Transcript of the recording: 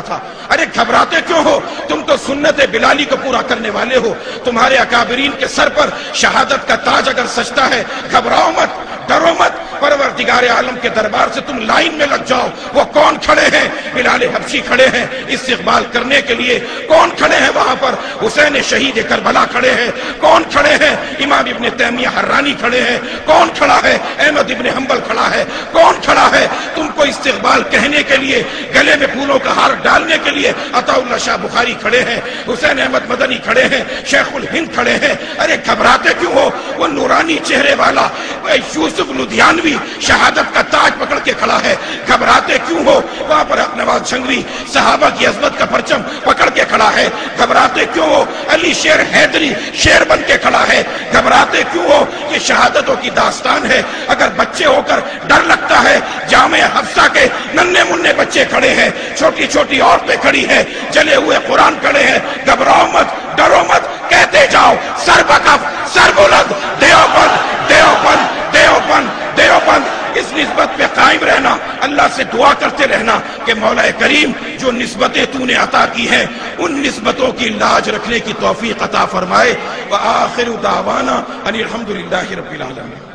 تھا۔ ارے گھبراتے کیوں ہو؟ تم تو سنت بلالی کو پورا کرنے والے ہو۔ تمہارے اکابرین کے سر پر شہادت کا تاج اگر سجتا ہے، گھبراؤ مت، ڈرو مت، پروردگار عالم کے دربار سے تم لائن میں لگ جاؤ۔ وہ کون کھڑے ہیں؟ بلال حبشی کھڑے ہیں استقبال کرنے کے لیے۔ کون کھڑے ہیں وہاں پر؟ حسین شہید کربلا کھڑے ہیں۔ کون کھڑے ہیں؟ امام ابن تیمیہ حرانی کھڑے ہیں۔ کون کھڑا ہے؟ احمد ابن حنبل کھڑا ہے۔ کون کھڑا ہے تم کو استقبال کہنے کے لیے، گلے میں پھولوں کا ہار ڈالنے کے لیے؟ عطا اللہ شاہ بخاری کھڑے ہیں، حسین احمد مدنی کھڑے ہیں، شیخ الہند کھڑے ہیں۔ ارے گھبراتے کیوں ہو؟ وہ نورانی چہرے والا یوسف لدھیانوی شہادت کا تاج پکڑ کے کھڑا ہے۔ گھبراتے کیوں ہو؟ وہاں پر حق نواز جھنگوی صحابہ کی عظمت کا پرچم پکڑ کے کھڑا ہے۔ گھبراتے کیوں ہو؟ علی شیر حیدری شیر بن کے کھڑا ہے۔ گھبراتے کیوں ہو؟ یہ شہادتوں کی داستان ہے۔ اگر بچے ہو کر ڈر لگتا ہے، جامعہ حفصہ کے ننھے منھے بچے کھڑے ہیں، چھوٹی چھوٹی عورتیں کھڑی ہیں، جلے ہوئے قرآن کھڑے ہیں۔ گھبراؤ مت، ڈرو مت، کہتے جاؤ سر بکف سر بلند، دیوبند دیوبند دیوبند دیوبند۔ اس نسبت پہ قائم رہنا، اللہ سے دعا کرتے رہنا کہ مولا کریم جو نسبتیں تو نے عطا کی ہیں ان نسبتوں کی لاج رکھنے کی توفیق عطا فرمائے۔ وآخر دعوانا ان الحمدللہ رب العالمین۔